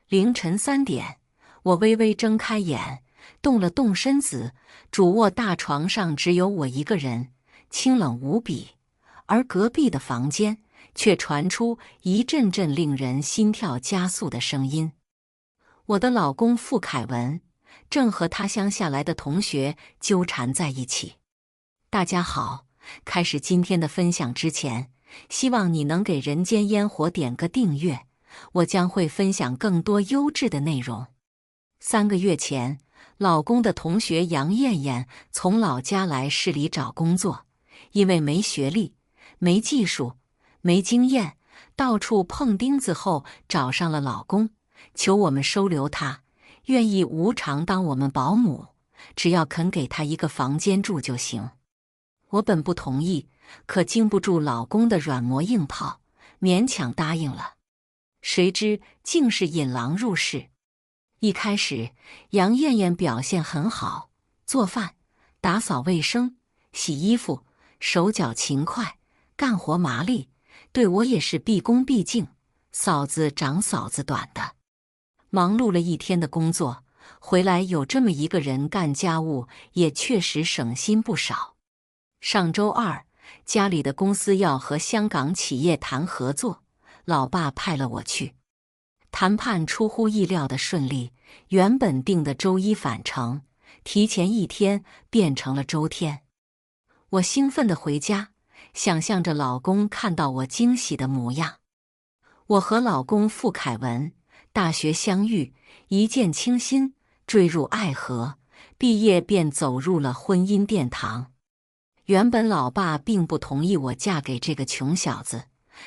凌晨3点，我微微睁开眼，动了动身子，主卧大床上只有我一个人，清冷无比。而隔壁的房间却传出一阵阵令人心跳加速的声音。我的老公傅凯文正和他乡下来的同学纠缠在一起。大家好，开始今天的分享之前，希望你能给人间烟火点个订阅，我将会分享更多优质的内容。3个月前，老公的同学杨艳艳从老家来市里找工作，因为没学历、没技术、没经验，到处碰钉子后找上了老公，求我们收留她，愿意无偿当我们保姆，只要肯给她一个房间住就行。我本不同意，可经不住老公的软磨硬泡，勉强答应了。谁知竟是引狼入室。一开始，杨艳艳表现很好，做饭、打扫卫生、洗衣服，手脚勤快，干活麻利，对我也是毕恭毕敬，嫂子长嫂子短的。忙碌了一天的工作，回来有这么一个人干家务，也确实省心不少。上周二，家里的公司要和香港企业谈合作，老爸派了我去。谈判出乎意料的顺利，原本定的周一返程，提前1天变成了周天。我兴奋地回家，想象着老公看到我惊喜的模样。我和老公傅凯文大学相遇，一见倾心，坠入爱河，毕业便走入了婚姻殿堂。原本老爸并不同意我嫁给这个穷小子，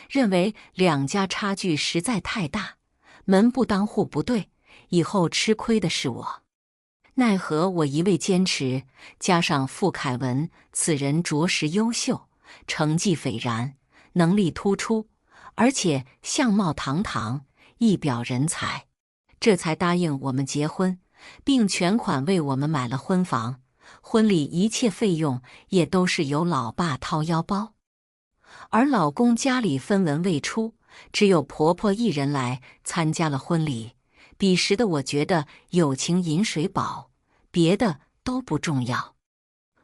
认为两家差距实在太大，门不当户不对，以后吃亏的是我。奈何我一味坚持，加上傅凯文此人着实优秀，成绩斐然，能力突出，而且相貌堂堂，一表人才，这才答应我们结婚，并全款为我们买了婚房，婚礼一切费用也都是由老爸掏腰包。而老公家里分文未出，只有婆婆一人来参加了婚礼。彼时的我觉得友情饮水饱，别的都不重要。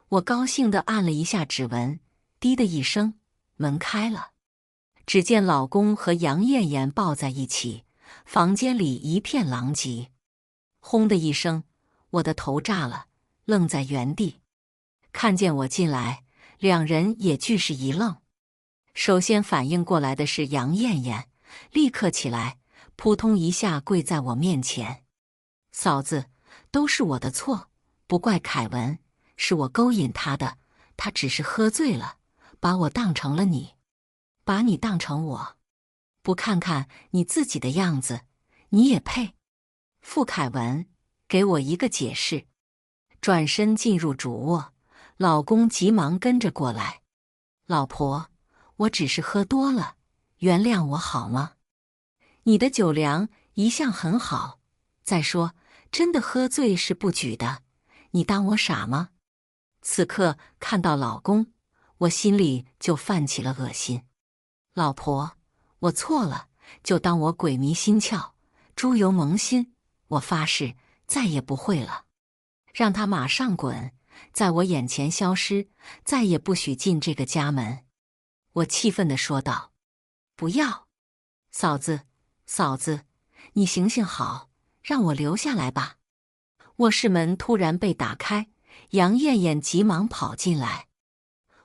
我高兴地按了一下指纹，滴的一声，门开了。只见老公和杨艳艳抱在一起，房间里一片狼藉。轰的一声，我的头炸了，愣在原地。看见我进来，两人也俱是一愣。首先反应过来的是杨艳艳，立刻起来，扑通一下跪在我面前。嫂子，都是我的错，不怪凯文，是我勾引他的，他只是喝醉了，把我当成了你，把你当成我，不看看你自己的样子，你也配？傅凯文，给我一个解释。转身进入主卧，老公急忙跟着过来。老婆，我只是喝多了，原谅我好吗？你的酒量一向很好，再说真的喝醉是不举的，你当我傻吗？此刻看到老公，我心里就泛起了恶心。老婆，我错了，就当我鬼迷心窍，猪油蒙心，我发誓再也不会了。让他马上滚，在我眼前消失，再也不许进这个家门。我气愤地说道。不要，嫂子，嫂子，你行行好，让我留下来吧。卧室门突然被打开，杨艳艳急忙跑进来。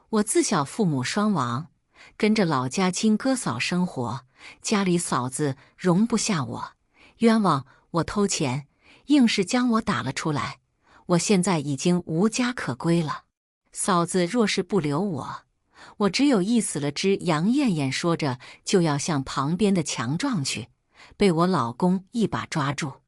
我自小父母双亡，跟着老家亲哥嫂生活，家里嫂子容不下我，冤枉我偷钱，硬是将我打了出来。我现在已经无家可归了，嫂子若是不留我，我只有一死了之。杨艳艳说着就要向旁边的墙撞去，被我老公一把抓住。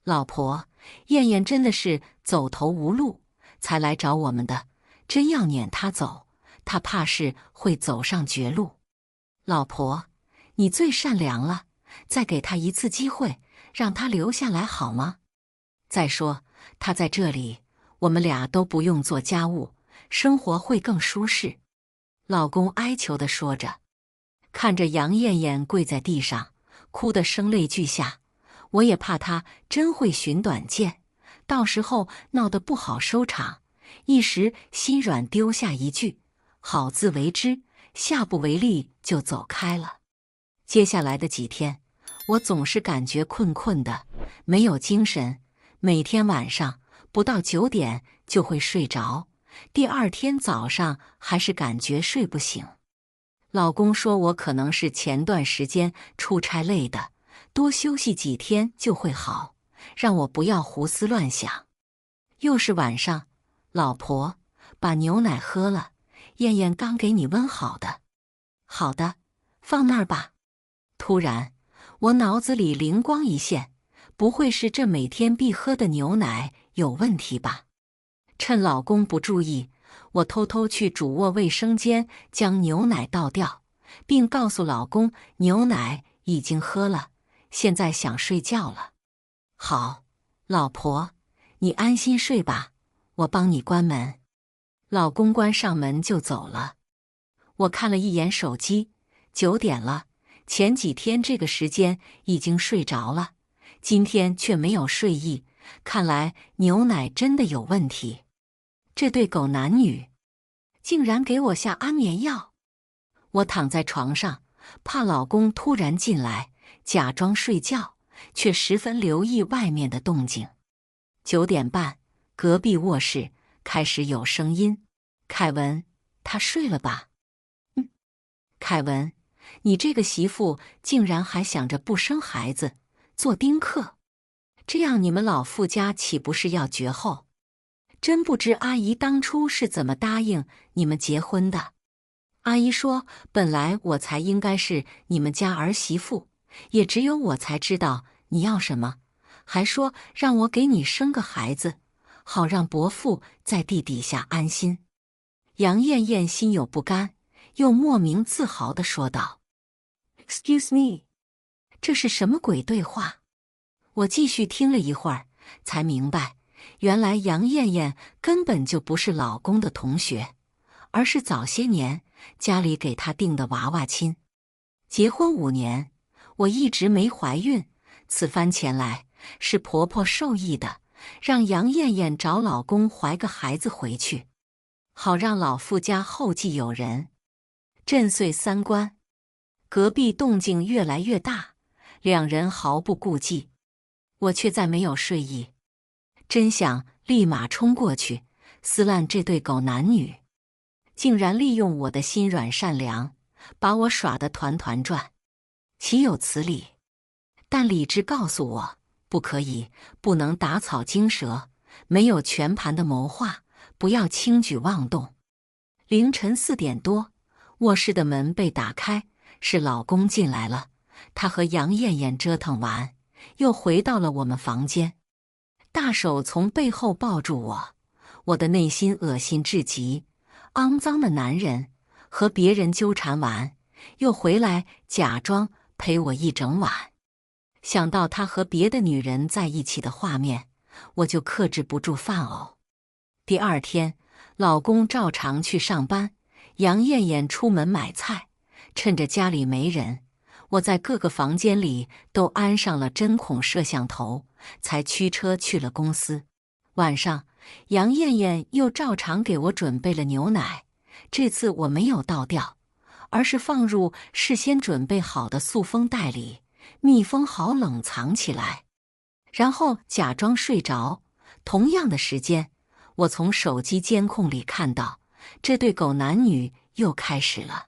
老婆，艳艳真的是走投无路才来找我们的，真要撵她走，她怕是会走上绝路。老婆，你最善良了，再给她一次机会，让她留下来好吗？再说她在这里，我们俩都不用做家务，生活会更舒适。老公哀求地说着。看着杨艳艳跪在地上，哭得声泪俱下，我也怕他真会寻短见，到时候闹得不好收场，一时心软丢下一句好自为之，下不为例就走开了。接下来的几天，我总是感觉困困的，没有精神，每天晚上不到9点就会睡着，第二天早上还是感觉睡不醒。老公说我可能是前段时间出差累的，多休息几天就会好，让我不要胡思乱想。又是晚上，老婆，把牛奶喝了，燕燕刚给你温好的。好的，放那儿吧。突然，我脑子里灵光一现，不会是这每天必喝的牛奶有问题吧？趁老公不注意，我偷偷去主卧卫生间将牛奶倒掉，并告诉老公牛奶已经喝了，现在想睡觉了。好，老婆，你安心睡吧，我帮你关门。老公关上门就走了。我看了一眼手机，9点了，前几天这个时间已经睡着了，今天却没有睡意，看来牛奶真的有问题。这对狗男女竟然给我下安眠药。我躺在床上，怕老公突然进来，假装睡觉，却十分留意外面的动静。9点半，隔壁卧室开始有声音。凯文，他睡了吧？凯文，你这个媳妇竟然还想着不生孩子，做丁克，这样你们老傅家岂不是要绝后？真不知阿姨当初是怎么答应你们结婚的。阿姨说，本来我才应该是你们家儿媳妇，也只有我才知道你要什么，还说让我给你生个孩子，好让伯父在地底下安心。杨艳艳心有不甘，又莫名自豪地说道 ：“Excuse me， 这是什么鬼对话？”我继续听了一会儿，才明白，原来杨艳艳根本就不是老公的同学，而是早些年家里给她定的娃娃亲。结婚5年，我一直没怀孕，此番前来是婆婆授意的，让杨艳艳找老公怀个孩子回去，好让老傅家后继有人，震碎三观。隔壁动静越来越大，两人毫不顾忌，我却再没有睡意，真想立马冲过去撕烂这对狗男女，竟然利用我的心软善良，把我耍得团团转，岂有此理！但理智告诉我，不可以，不能打草惊蛇，没有全盘的谋划，不要轻举妄动。凌晨4点多，卧室的门被打开，是老公进来了。他和杨艳艳折腾完，又回到了我们房间，大手从背后抱住我，我的内心恶心至极。肮脏的男人，和别人纠缠完，又回来假装陪我一整晚。想到他和别的女人在一起的画面，我就克制不住犯呕。第二天，老公照常去上班，杨艳艳出门买菜，趁着家里没人，我在各个房间里都安上了针孔摄像头，才驱车去了公司。晚上，杨艳艳又照常给我准备了牛奶，这次我没有倒掉，而是放入事先准备好的塑封袋里，密封好冷藏起来，然后假装睡着。同样的时间，我从手机监控里看到，这对狗男女又开始了。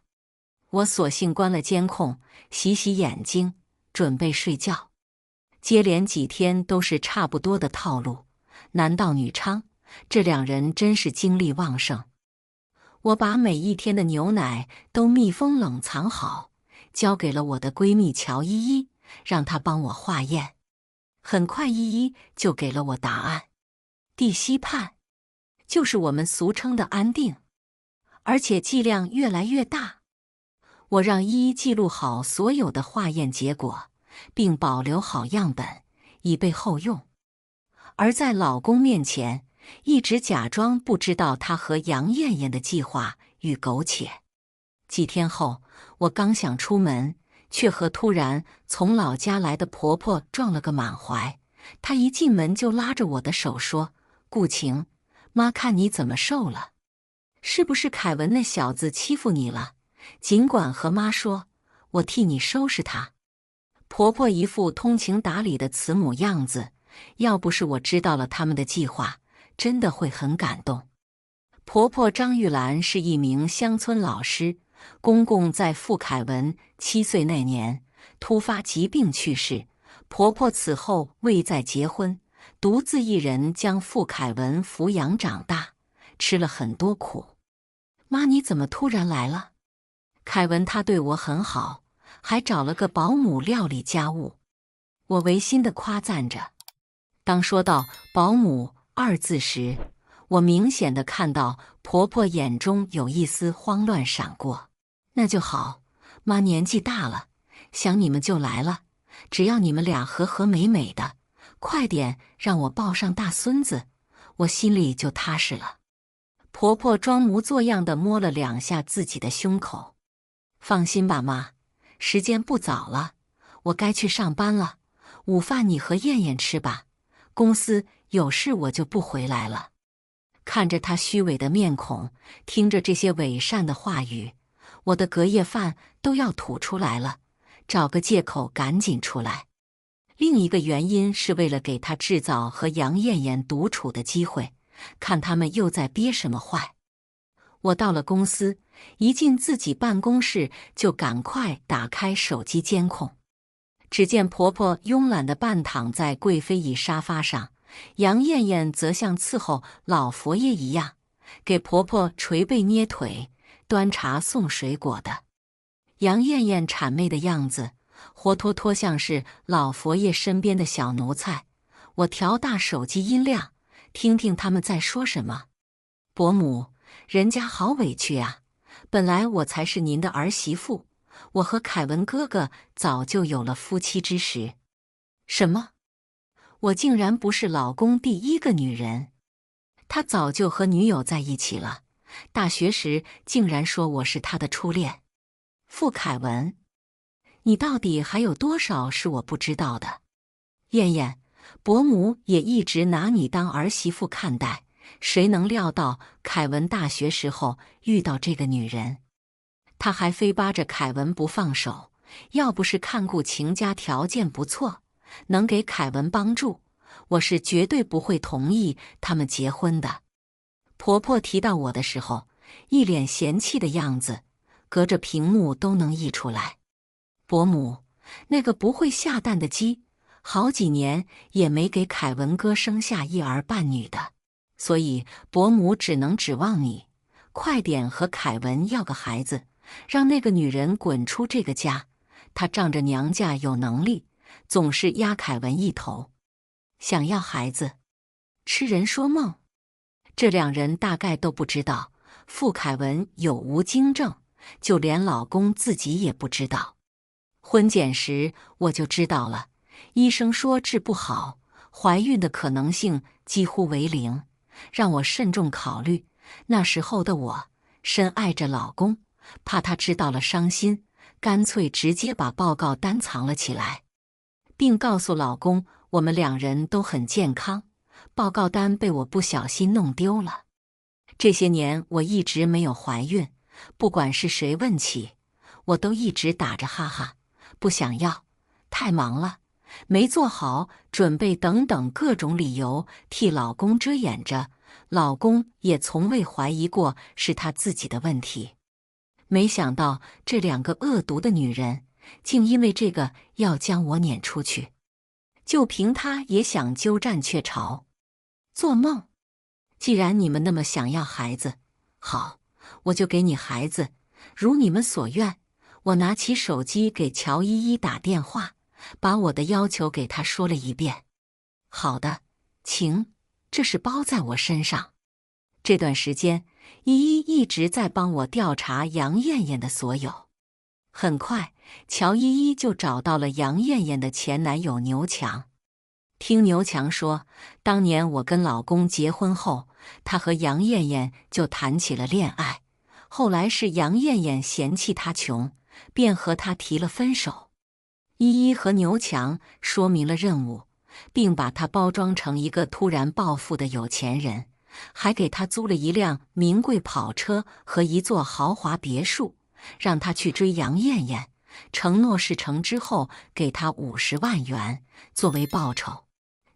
我索性关了监控，洗洗眼睛，准备睡觉。接连几天都是差不多的套路，男盗女娼，这两人真是精力旺盛。我把每一天的牛奶都密封冷藏好，交给了我的闺蜜乔依依，让她帮我化验。很快依依就给了我答案，地西泮，就是我们俗称的安定，而且剂量越来越大。我让依依记录好所有的化验结果，并保留好样本，以备后用。而在老公面前，一直假装不知道他和杨艳艳的计划与苟且。几天后，我刚想出门，却和突然从老家来的婆婆撞了个满怀。她一进门就拉着我的手说：“顾晴，妈看你怎么瘦了，是不是凯文那小子欺负你了？尽管和妈说，我替你收拾他。”婆婆一副通情达理的慈母样子，要不是我知道了他们的计划，真的会很感动。婆婆张玉兰是一名乡村老师，公公在傅凯文7岁那年突发疾病去世，婆婆此后未再结婚，独自一人将傅凯文抚养长大，吃了很多苦。妈，你怎么突然来了？凯文他对我很好，还找了个保姆料理家务。我违心地夸赞着。当说到保姆2字时，我明显地看到婆婆眼中有一丝慌乱闪过。那就好，妈年纪大了，想你们就来了，只要你们俩和和美美的，快点让我抱上大孙子，我心里就踏实了。婆婆装模作样地摸了2下自己的胸口。放心吧，妈，时间不早了，我该去上班了。午饭你和燕燕吃吧，公司有事我就不回来了。看着她虚伪的面孔，听着这些伪善的话语，我的隔夜饭都要吐出来了，找个借口赶紧出来。另一个原因是为了给她制造和杨艳艳独处的机会，看他们又在憋什么坏。我到了公司，一进自己办公室就赶快打开手机监控。只见婆婆慵懒地半躺在贵妃椅沙发上，杨艳艳则像伺候老佛爷一样，给婆婆捶背捏腿、端茶送水果的。杨艳艳谄媚的样子，活脱脱像是老佛爷身边的小奴才。我调大手机音量，听听他们在说什么。伯母，人家好委屈啊，本来我才是您的儿媳妇，我和凯文哥哥早就有了夫妻之实。什么？我竟然不是老公第一个女人？他早就和女友在一起了，大学时竟然说我是他的初恋。傅凯文，你到底还有多少是我不知道的？燕燕，伯母也一直拿你当儿媳妇看待，谁能料到凯文大学时候遇到这个女人？他还非扒着凯文不放手，要不是看顾晴家条件不错，能给凯文帮助，我是绝对不会同意他们结婚的。婆婆提到我的时候，一脸嫌弃的样子，隔着屏幕都能溢出来。伯母，那个不会下蛋的鸡，好几年也没给凯文哥生下一儿半女的，所以伯母只能指望你，快点和凯文要个孩子，让那个女人滚出这个家。她仗着娘家有能力，总是压凯文一头。想要孩子，痴人说梦。这2人大概都不知道傅凯文有无经症，就连老公自己也不知道。婚检时我就知道了，医生说治不好，怀孕的可能性几乎为0，让我慎重考虑。那时候的我深爱着老公，怕他知道了伤心，干脆直接把报告单藏了起来，并告诉老公我们2人都很健康，报告单被我不小心弄丢了。这些年我一直没有怀孕，不管是谁问起，我都一直打着哈哈，不想要，太忙了，没做好准备等等各种理由替老公遮掩着，老公也从未怀疑过是他自己的问题。没想到这2个恶毒的女人，竟因为这个要将我撵出去。就凭她也想鸠占鹊巢？做梦！既然你们那么想要孩子，好，我就给你孩子，如你们所愿。我拿起手机给乔依依打电话，把我的要求给她说了一遍。好的，晴，这是包在我身上。这段时间，依依一直在帮我调查杨艳艳的所有。很快，乔依依就找到了杨艳艳的前男友牛强。听牛强说，当年我跟老公结婚后，他和杨艳艳就谈起了恋爱。后来是杨艳艳嫌弃他穷，便和他提了分手。一一和牛强说明了任务，并把他包装成一个突然暴富的有钱人，还给他租了一辆名贵跑车和一座豪华别墅，让他去追杨艳艳，承诺事成之后给他50万元作为报酬。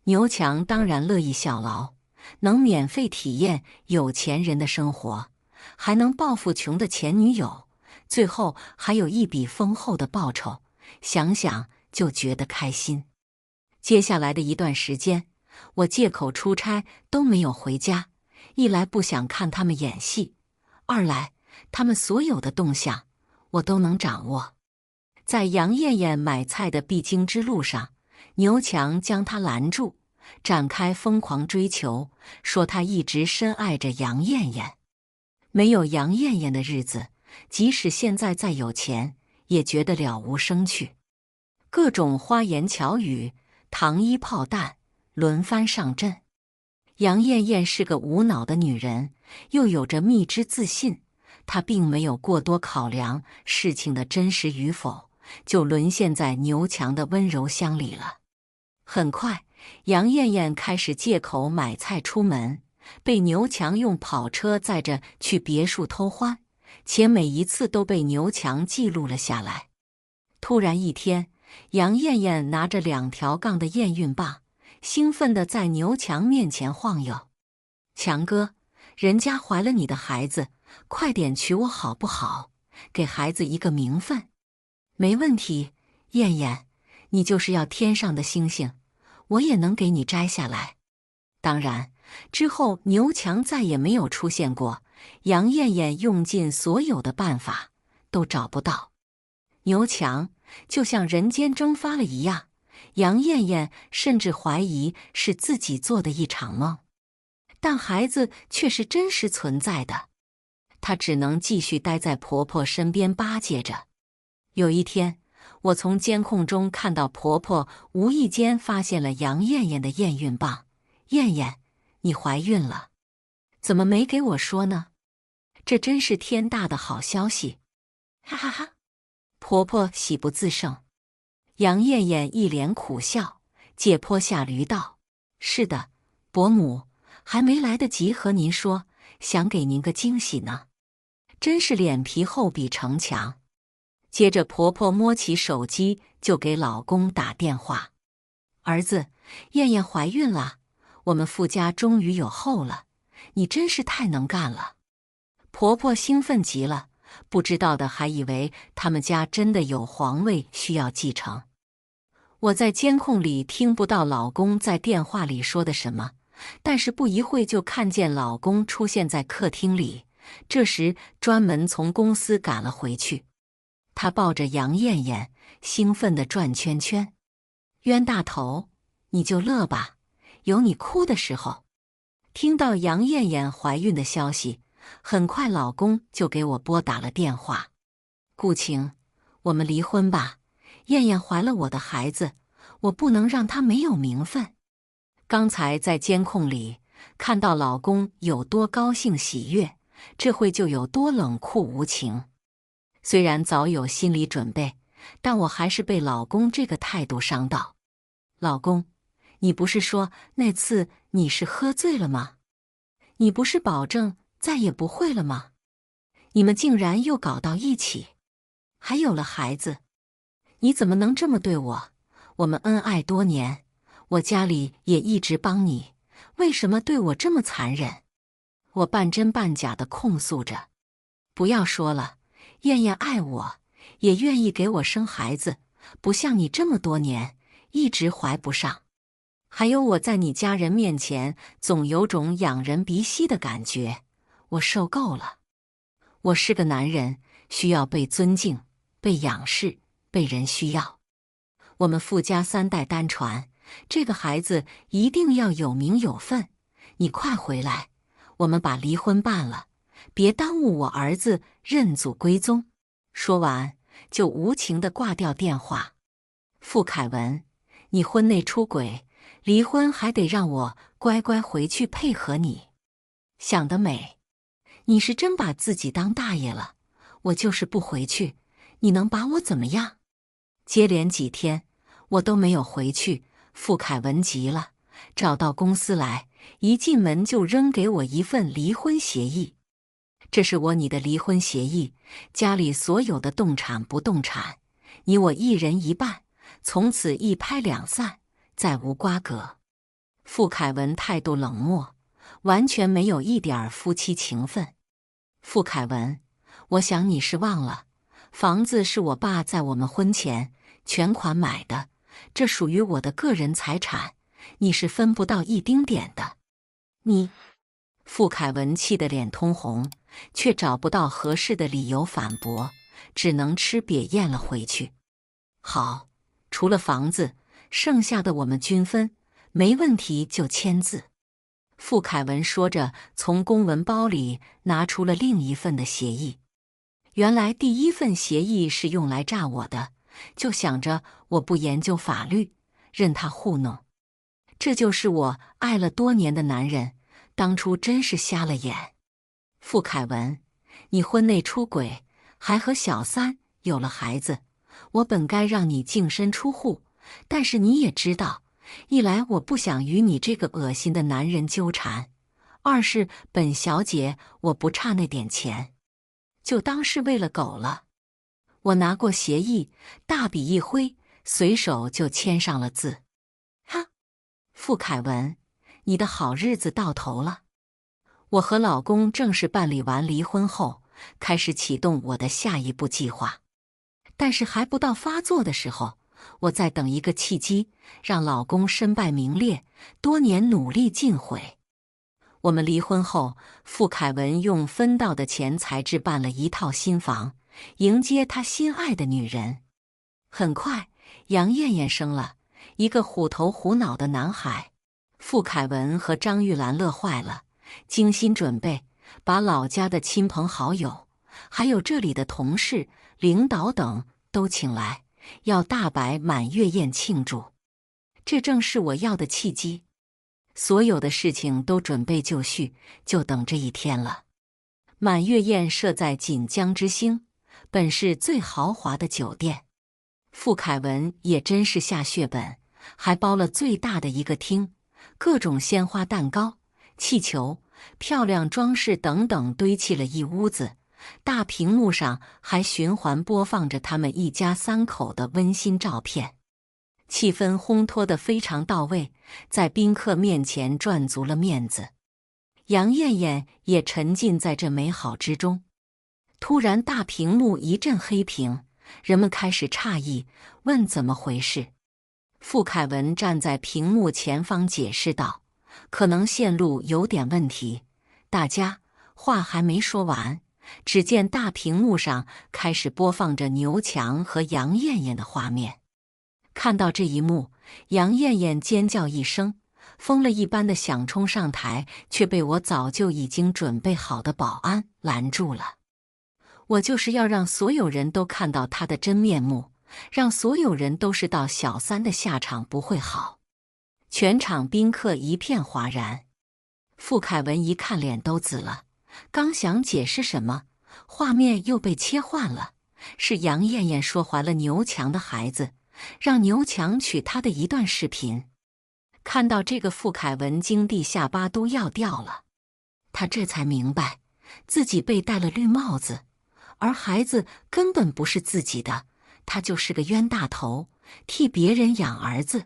牛强当然乐意效劳，能免费体验有钱人的生活，还能报复穷的前女友，最后还有一笔丰厚的报酬，想想就觉得开心。接下来的一段时间，我借口出差都没有回家，一来不想看他们演戏，二来他们所有的动向我都能掌握。在杨艳艳买菜的必经之路上，牛强将她拦住，展开疯狂追求，说他一直深爱着杨艳艳。没有杨艳艳的日子，即使现在再有钱，也觉得了无生趣。各种花言巧语、糖衣炮弹轮番上阵。杨艳艳是个无脑的女人，又有着蜜汁自信，她并没有过多考量事情的真实与否，就沦陷在牛强的温柔乡里了。很快，杨艳艳开始借口买菜出门，被牛强用跑车载着去别墅偷欢，且每一次都被牛强记录了下来。突然一天，杨艳艳拿着2条杠的验孕棒，兴奋地在牛强面前晃悠：“强哥，人家怀了你的孩子，快点娶我好不好？给孩子一个名分。”“没问题，艳艳，你就是要天上的星星，我也能给你摘下来。”当然，之后牛强再也没有出现过，杨艳艳用尽所有的办法都找不到。牛强就像人间蒸发了一样，杨艳艳甚至怀疑是自己做的一场梦，但孩子却是真实存在的。她只能继续待在婆婆身边巴结着。有一天，我从监控中看到婆婆无意间发现了杨艳艳的验孕棒。“艳艳，你怀孕了，怎么没给我说呢？这真是天大的好消息！”哈哈哈，婆婆喜不自胜。杨艳艳一脸苦笑，借坡下驴道：“是的，伯母，还没来得及和您说，想给您个惊喜呢。真是脸皮厚比城墙。”接着婆婆摸起手机就给老公打电话：“儿子，艳艳怀孕了，我们傅家终于有后了，你真是太能干了。”婆婆兴奋极了，不知道的还以为他们家真的有皇位需要继承。我在监控里听不到老公在电话里说的什么，但是不一会就看见老公出现在客厅里，这时专门从公司赶了回去。他抱着杨艳艳，兴奋地转圈圈。“冤大头，你就乐吧，有你哭的时候。”听到杨艳艳怀孕的消息，很快老公就给我拨打了电话：“顾晴，我们离婚吧，艳艳怀了我的孩子，我不能让她没有名分。”刚才在监控里看到老公有多高兴喜悦，这会就有多冷酷无情。虽然早有心理准备，但我还是被老公这个态度伤到。“老公，你不是说那次你是喝醉了吗？你不是保证再也不会了吗？你们竟然又搞到一起，还有了孩子，你怎么能这么对我？我们恩爱多年，我家里也一直帮你，为什么对我这么残忍？”我半真半假地控诉着。“不要说了，艳艳爱我，也愿意给我生孩子，不像你这么多年一直怀不上。还有我在你家人面前总有种仰人鼻息的感觉，我受够了。我是个男人，需要被尊敬、被仰视、被人需要。我们傅家3代单传，这个孩子一定要有名有分。你快回来，我们把离婚办了，别耽误我儿子认祖归宗。”说完就无情地挂掉电话。“傅凯文，你婚内出轨，离婚还得让我乖乖回去配合你。想得美，你是真把自己当大爷了。我就是不回去，你能把我怎么样？接连几天，我都没有回去。傅凯文急了，找到公司来，一进门就扔给我一份离婚协议。这是你的离婚协议，家里所有的动产不动产，你我一人一半，从此一拍两散，再无瓜葛。傅凯文态度冷漠，完全没有一点夫妻情分。傅凯文，我想你是忘了，房子是我爸在我们婚前全款买的，这属于我的个人财产，你是分不到一丁点的。傅凯文气得脸通红，却找不到合适的理由反驳，只能吃瘪咽了回去。好，除了房子，剩下的我们均分，没问题就签字。傅凯文说着，从公文包里拿出了另一份的协议。原来第一份协议是用来诈我的，就想着我不研究法律，任他糊弄。这就是我爱了多年的男人，当初真是瞎了眼。傅凯文，你婚内出轨，还和小三有了孩子，我本该让你净身出户，但是你也知道，一来我不想与你这个恶心的男人纠缠，二是本小姐我不差那点钱，就当是喂了狗了。我拿过协议，大笔一挥，随手就签上了字。哈，傅凯文，你的好日子到头了。我和老公正式办理完离婚后，开始启动我的下一步计划。但是还不到发作的时候，我在等一个契机，让老公身败名裂，多年努力尽毁。我们离婚后，傅凯文用分到的钱财置办了一套新房，迎接他心爱的女人。很快，杨艳艳生了一个虎头虎脑的男孩。傅凯文和张玉兰乐坏了，精心准备，把老家的亲朋好友，还有这里的同事、领导等都请来，要大摆满月宴庆祝。这正是我要的契机。所有的事情都准备就绪，就等这一天了。满月宴设在锦江之星，本是最豪华的酒店。傅凯文也真是下血本，还包了最大的一个厅，各种鲜花、蛋糕、气球、漂亮装饰等等堆砌了一屋子。大屏幕上还循环播放着他们一家三口的温馨照片，气氛烘托得非常到位，在宾客面前赚足了面子。杨艳艳也沉浸在这美好之中。突然大屏幕一阵黑屏，人们开始诧异，问怎么回事。傅凯文站在屏幕前方解释道，可能线路有点问题。大家话还没说完，只见大屏幕上开始播放着牛强和杨艳艳的画面。看到这一幕，杨艳艳尖叫一声，疯了一般的想冲上台，却被我早就已经准备好的保安拦住了。我就是要让所有人都看到她的真面目，让所有人都知道小三的下场不会好。全场宾客一片哗然。傅凯文一看脸都紫了，刚想解释什么，画面又被切换了，是杨艳艳说怀了牛强的孩子，让牛强娶她的一段视频。看到这个，傅凯文惊地下巴都要掉了。他这才明白，自己被戴了绿帽子，而孩子根本不是自己的，他就是个冤大头，替别人养儿子。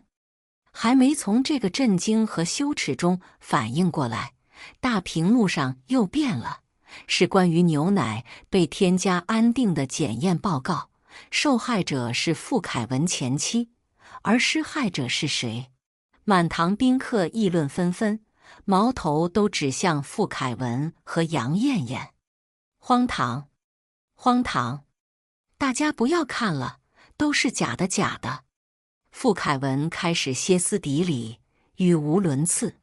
还没从这个震惊和羞耻中反应过来，大屏幕上又变了，是关于牛奶被添加安定的检验报告，受害者是傅凯文前妻，而施害者是谁？满堂宾客议论纷纷，矛头都指向傅凯文和杨艳艳。荒唐，荒唐！大家不要看了，都是假的，假的！傅凯文开始歇斯底里，语无伦次。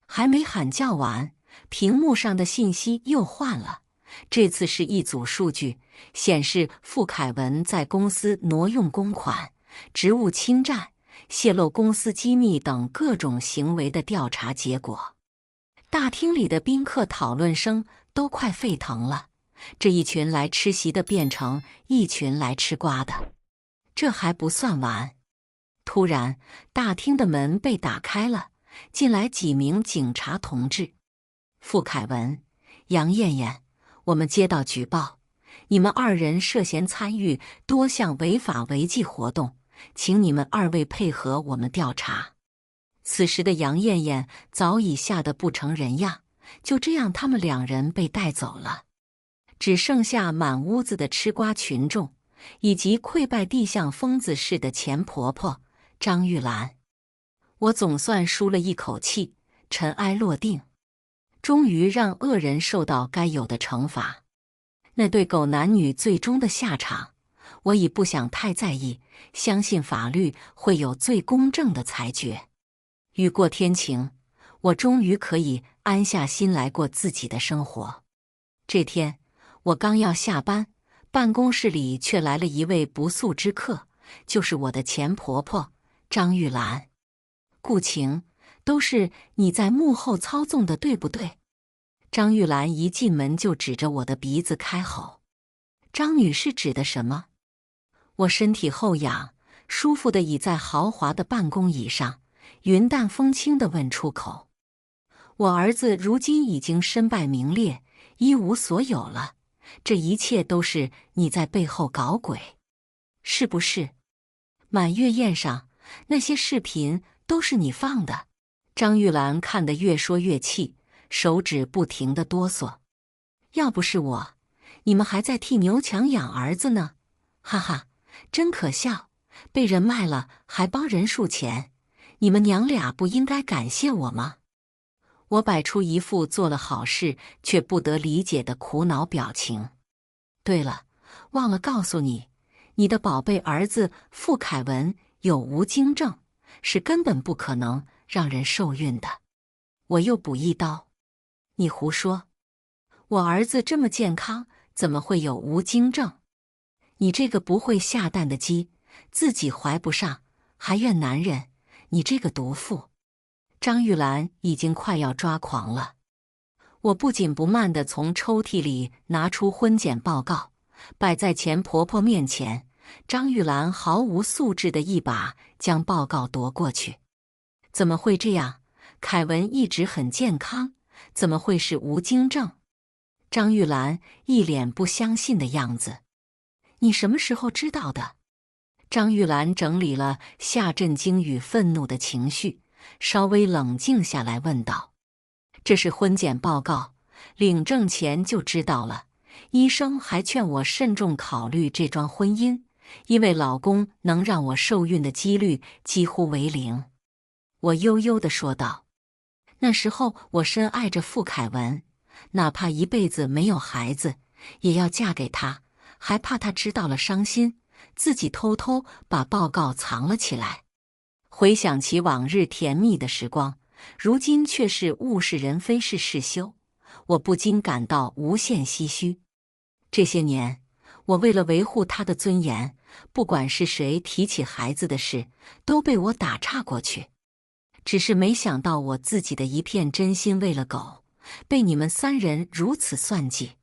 还没喊叫完，屏幕上的信息又换了。这次是一组数据，显示傅凯文在公司挪用公款、职务侵占、泄露公司机密等各种行为的调查结果。大厅里的宾客讨论声都快沸腾了。这一群来吃席的变成一群来吃瓜的。这还不算完，突然大厅的门被打开了，进来几名警察同志。傅凯文、杨艳艳，我们接到举报，你们2人涉嫌参与多项违法违纪活动，请你们2位配合我们调查。此时的杨艳艳早已吓得不成人样，就这样他们2人被带走了，只剩下满屋子的吃瓜群众，以及跪拜地像疯子似的钱婆婆张玉兰。我总算舒了一口气，尘埃落定，终于让恶人受到该有的惩罚。那对狗男女最终的下场，我已不想太在意，相信法律会有最公正的裁决。雨过天晴，我终于可以安下心来过自己的生活。这天，我刚要下班，办公室里却来了一位不速之客，就是我的钱婆婆张玉兰。顾晴，都是你在幕后操纵的，对不对？张玉兰一进门就指着我的鼻子开吼。张女士指的什么？我身体后仰，舒服地倚在豪华的办公椅上，云淡风轻地问出口。我儿子如今已经身败名裂，一无所有了，这一切都是你在背后搞鬼，是不是？满月宴上那些视频都是你放的。张玉兰看得越说越气，手指不停地哆嗦。要不是我，你们还在替牛强养儿子呢，哈哈，真可笑，被人卖了还帮人数钱，你们娘俩不应该感谢我吗？我摆出一副做了好事却不得理解的苦恼表情。对了，忘了告诉你，你的宝贝儿子傅凯文有无精症，是根本不可能让人受孕的。我又补一刀。你胡说，我儿子这么健康，怎么会有无精症？你这个不会下蛋的鸡，自己怀不上，还怨男人，你这个毒妇！张玉兰已经快要抓狂了。我不紧不慢地从抽屉里拿出婚检报告，摆在钱婆婆面前。张玉兰毫无素质地一把将报告夺过去。怎么会这样？凯文一直很健康，怎么会是无精症？张玉兰一脸不相信的样子。你什么时候知道的？张玉兰整理了下震惊与愤怒的情绪，稍微冷静下来问道：这是婚检报告，领证前就知道了。医生还劝我慎重考虑这桩婚姻，因为老公能让我受孕的几率几乎为0。我悠悠地说道：那时候我深爱着傅凯文，哪怕一辈子没有孩子，也要嫁给他，还怕他知道了伤心，自己偷偷把报告藏了起来。回想起往日甜蜜的时光，如今却是物是人非事事休，我不禁感到无限唏嘘。这些年，我为了维护他的尊严，不管是谁提起孩子的事，都被我打岔过去。只是没想到我自己的一片真心为了狗，被你们3人如此算计。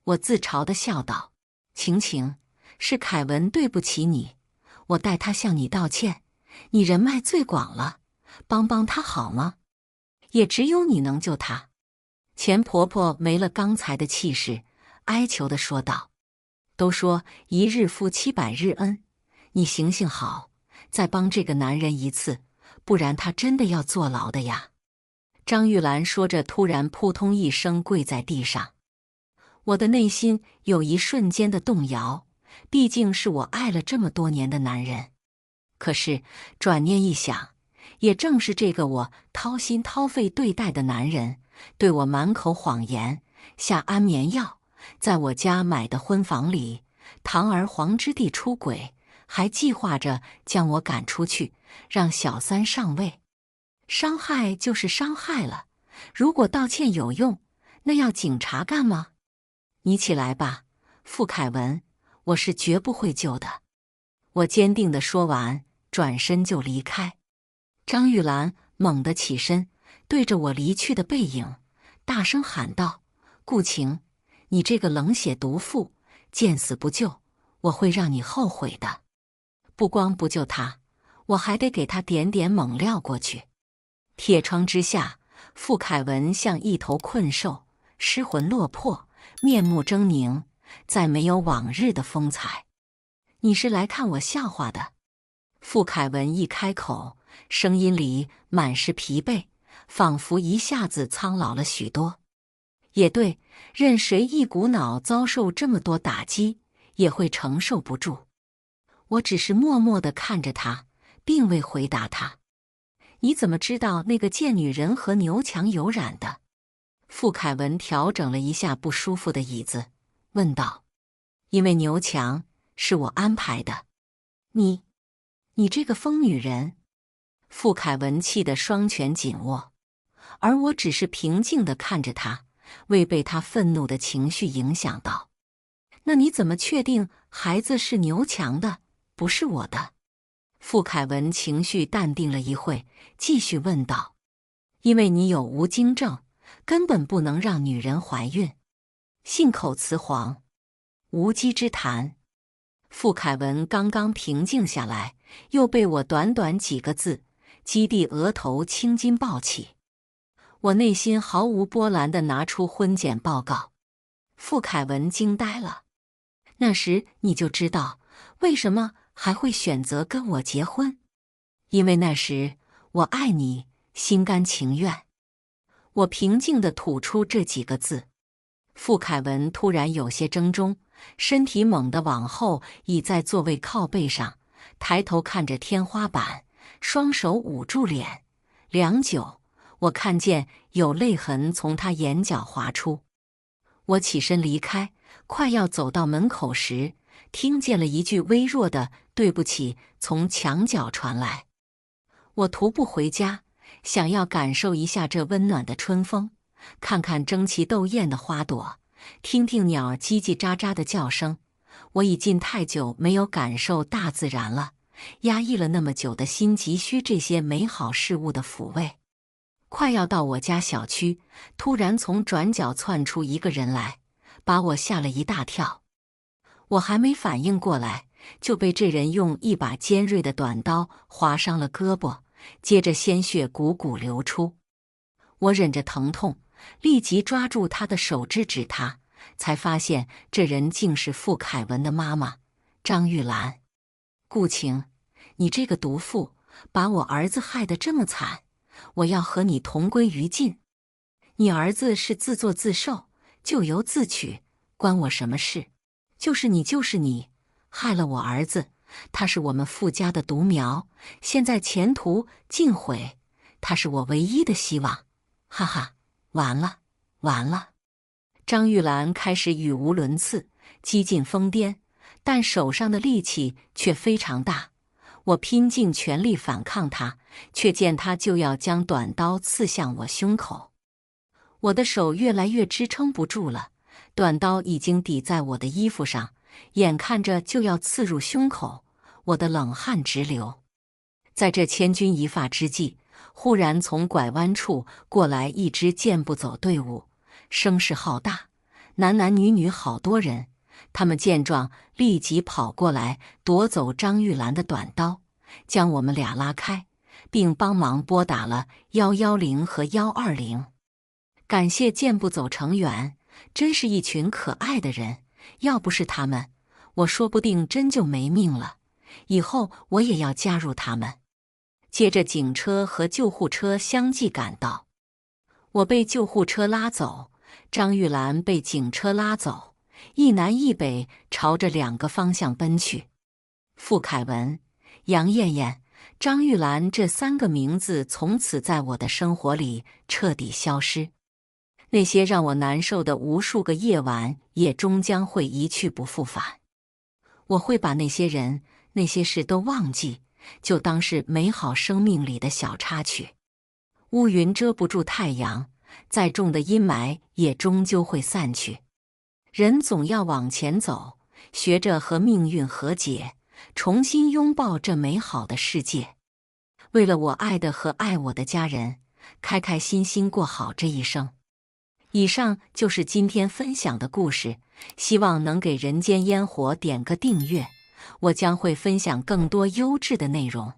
我自嘲地笑道：晴晴，是凯文对不起你，我代他向你道歉。你人脉最广了，帮帮他好吗？也只有你能救他。钱婆婆没了刚才的气势，哀求地说道：都说一日夫妻百日恩，你行行好，再帮这个男人一次，不然他真的要坐牢的呀。张玉兰说着，突然扑通一声跪在地上。我的内心有一瞬间的动摇，毕竟是我爱了这么多年的男人。可是转念一想，也正是这个我掏心掏肺对待的男人，对我满口谎言，下安眠药，在我家买的婚房里堂而皇之地出轨，还计划着将我赶出去，让小三上位。伤害就是伤害了，如果道歉有用，那要警察干吗？你起来吧，傅凯文，我是绝不会救的。我坚定地说完，转身就离开。张玉兰猛地起身，对着我离去的背影大声喊道：顾晴，你这个冷血毒妇，见死不救，我会让你后悔的。不光不救他，我还得给他点点猛料过去。铁窗之下，傅凯文像一头困兽，失魂落魄，面目狰狞，再没有往日的风采。你是来看我笑话的？傅凯文一开口，声音里满是疲惫，仿佛一下子苍老了许多。也对，任谁一股脑遭受这么多打击，也会承受不住。我只是默默地看着他，并未回答他。你怎么知道那个贱女人和牛强有染的？傅凯文调整了一下不舒服的椅子，问道。因为牛强是我安排的。你这个疯女人！傅凯文气得双拳紧握，而我只是平静地看着他，未被他愤怒的情绪影响到。那你怎么确定孩子是牛强的，不是我的？傅凯文情绪淡定了一会，继续问道。因为你有无精症，根本不能让女人怀孕。信口雌黄，无稽之谈。傅凯文刚刚平静下来，又被我短短几个字击得额头青筋暴起。我内心毫无波澜地拿出婚检报告。傅凯文惊呆了。那时你就知道为什么还会选择跟我结婚？因为那时我爱你，心甘情愿。我平静地吐出这几个字。傅凯文突然有些怔忡，身体猛地往后倚在座位靠背上，抬头看着天花板，双手捂住脸。良久，我看见有泪痕从他眼角滑出。我起身离开，快要走到门口时，听见了一句微弱的“对不起”从墙角传来。我徒步回家，想要感受一下这温暖的春风，看看争奇斗艳的花朵，听听鸟儿叽叽喳喳的叫声。我已经太久没有感受大自然了，压抑了那么久的心急需这些美好事物的抚慰。快要到我家小区，突然从转角窜出一个人来，把我吓了一大跳。我还没反应过来，就被这人用一把尖锐的短刀划伤了胳膊，接着鲜血汩汩流出。我忍着疼痛，立即抓住他的手制止他，才发现这人竟是傅凯文的妈妈张玉兰。顾晴，你这个毒妇，把我儿子害得这么惨，我要和你同归于尽。你儿子是自作自受，咎由自取，关我什么事？就是你，害了我儿子，他是我们傅家的独苗，现在前途尽毁，他是我唯一的希望。哈哈，完了，完了！张玉兰开始语无伦次，几近疯癫，但手上的力气却非常大。我拼尽全力反抗他，却见他就要将短刀刺向我胸口。我的手越来越支撑不住了，短刀已经抵在我的衣服上，眼看着就要刺入胸口，我的冷汗直流。在这千钧一发之际，忽然从拐弯处过来一支健步走队伍，声势浩大，男男女女好多人。他们见状立即跑过来夺走张玉兰的短刀，将我们俩拉开，并帮忙拨打了110和120。感谢健步走成员，真是一群可爱的人，要不是他们，我说不定真就没命了。以后我也要加入他们。接着警车和救护车相继赶到，我被救护车拉走，张玉兰被警车拉走，一南一北朝着2个方向奔去。傅凯文、杨艳艳、张玉兰这3个名字从此在我的生活里彻底消失。那些让我难受的无数个夜晚也终将会一去不复返。我会把那些人、那些事都忘记，就当是美好生命里的小插曲。乌云遮不住太阳，再重的阴霾也终究会散去。人总要往前走，学着和命运和解，重新拥抱这美好的世界。为了我爱的和爱我的家人，开开心心过好这一生。以上就是今天分享的故事，希望能给人间烟火点个订阅，我将会分享更多优质的内容。